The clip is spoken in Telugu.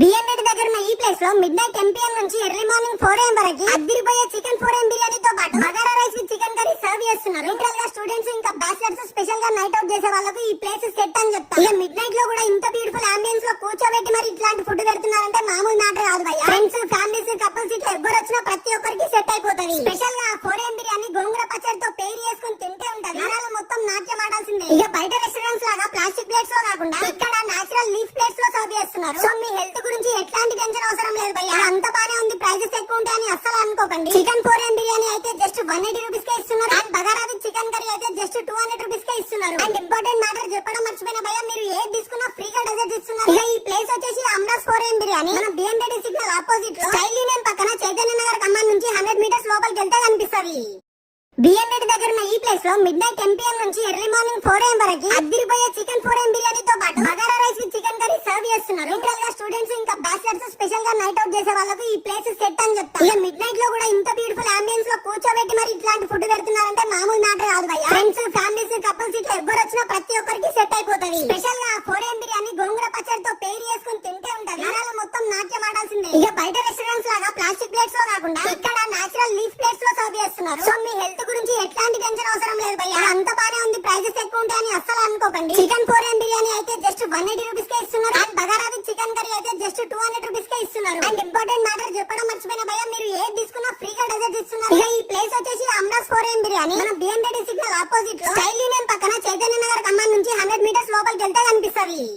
బిఎన్ఎడ్ దగ్గర ఉన్న ఈ ప్లేస్ లో మిడ్ నైట్ 10 PM నుంచి ఎర్లీ మార్నింగ్ 4 AM వరకు అద్దిరిపోయే చికెన్ 4 AM బిర్యానీతో పాటు bagara rice with chicken curry serve చేస్తున్నారు. లిటరల్ గా స్టూడెంట్స్ ఇంకా బ్యాచిలర్స్ స్పెషల్ గా నైట్ అవుట్ చేసే వాళ్ళకు ఈ ప్లేస్ సెట్ అని చెప్తారు. ఇక మిడ్ నైట్ లో కూడా ఇంత బ్యూటిఫుల్ అంబియన్స్ లో కూర్చోబెట్టి మరి ఇట్లాంటి ఫుడ్ పెడుతున్నారంటే మామూలు మ్యాటర్ కాదు భయ్యా. ఫ్రెండ్స్, ఫ్యామిలీస్, కపుల్స్ ఇట్లా ఎవరు వచ్చినా ప్రతి ఒక్కరికి సెట్ అయిపోతుంది. స్పెషల్ గా 4 AM బిర్యానీ గోంగూర పచ్చడితో పేరు చేసుకుని తింటే ఉంటది. నరాలు మొత్తం నాట్యం ఆడాల్సిందే. ఇక బయట రెస్టారెంట్స్ లాగా ప్లాస్టిక్ ప్లేట్స్ లో కాకుండా ఇక్కడ నేచురల్ లీఫ్ ప్లేట్స్ లో సర్వ్ చేస్తున్నారు. సో మీ హెల్త్ గురించి ఎట్లాంటి టెన్షన్ అవసరం లేదు భయ్యా. అంత బానే ఉంది, ప్రైజెస్ ఎక్కువ ఉంటాయని అస్సలు అనుకోకండి. చికెన్ 4 AM బిర్యానీ అయితే జస్ట్ 180 రూపీస్ కే ఇస్తున్నారు. And bagara with chicken curry అయితే జస్ట్ 200 రూపీస్ కే ఇస్తున్నారు. అండ్ ఇంపార్టెంట్ మ్యాటర్ చెప్పడం మర్చిపోయిన భయ్యా, మీరు ఏది తీసుకున్నా ఫ్రీగా డెజర్ట్ ఇస్తున్నారు. ఇక ఈ ప్లేస్ వచ్చేసి అమ్రాస్ 4 AM బిర్యానీ మన బిఎన్డెడ్ సిగ్నల్ ఆపోజిట్ లో స్టైల్ యూనియన్ పక్కన చైతన్య నగర్ ఖమ్మం నుంచి 100 మీటర్స్ లోపలికి వెళ్తే కనిపిస్తుంది. బిఎన్ఎడ్ దగ్గర ఉన్న ఈ ప్లేస్ లో మిడ్ నైట్ 10 PM నుంచి ఎర్లీ మార్నింగ్ 4 AM వరకు అద్దిరిపోయే చికెన్ 4 AM బిర్యానీతో పాటు bagara rice with chicken curry serve చేస్తున్నారు. లిటరల్ గా స్టూడెంట్స్ ఇంకా బ్యాచిలర్స్ స్పెషల్ గా నైట్ అవుట్ చేసే వాళ్ళకు ఈ ప్లేస్ సెట్ అని చెప్తారు. ఇక మిడ్ నైట్ లో కూడా ఇంత బ్యూటిఫుల్ అంబియన్స్ లో కూర్చోబెట్టి మరి ఇట్లాంటి ఫుడ్ పెడుతున్నారంటే మామూలు మ్యాటర్ కాదు భయ్యా. ఫ్రెండ్స్, ఫ్యామిలీస్, కపుల్స్ ఇట్లా ఎవరు వచ్చినా ప్రతి ఒక్కరికి సెట్ అయిపోతుంది. స్పెషల్ గా 4 AM బిర్యానీ గోంగూర పచ్చడితో పేరు చేసుకుని తింటే ఉంటది. నరాలు మొత్తం నాట్యం ఆడాల్సిందే. ఇక బయట రెస్టారెంట్స్ లాగా ప్లాస్టిక్ ప్లేట్స్ లో కాకుండా ఇక్కడ నేచురల్ లీఫ్ ప్లేట్స్ లో సర్వ్ చేస్తున్నారు. సో మీ హెల్త్ గురించి ఎట్లాంటి టెన్షన్ అవసరం లేదు భయ్యా. అంత బానే ఉంది, ప్రైజెస్ ఎక్కువ ఉంటాయని అస్సలు అనుకోకండి. చికెన్ 4 AM బిర్యానీ అయితే జస్ట్ 180 రూపీస్ కే ఇస్తున్నారు. And bagara with chicken curry అయితే జస్ట్ 200 రూపీస్ కే ఇస్తున్నారు. అండ్ ఇంపార్టెంట్ మ్యాటర్ చెప్పడం మర్చిపోయిన భయ్యా, మీరు ఏది తీసుకున్నా ఫ్రీగా డెజర్ట్ ఇస్తున్నారు. ఇక ఈ ప్లేస్ వచ్చేసి అమ్రాస్ 4 AM బిర్యానీ మన బిఎన్డెడ్ సిగ్నల్ ఆపోజిట్ లో స్టైల్ యూనియన్ పక్కన చైతన్య నగర్ ఖమ్మం నుంచి 100 మీటర్స్ లోపలికి వెళ్తే కనిపిస్తుంది.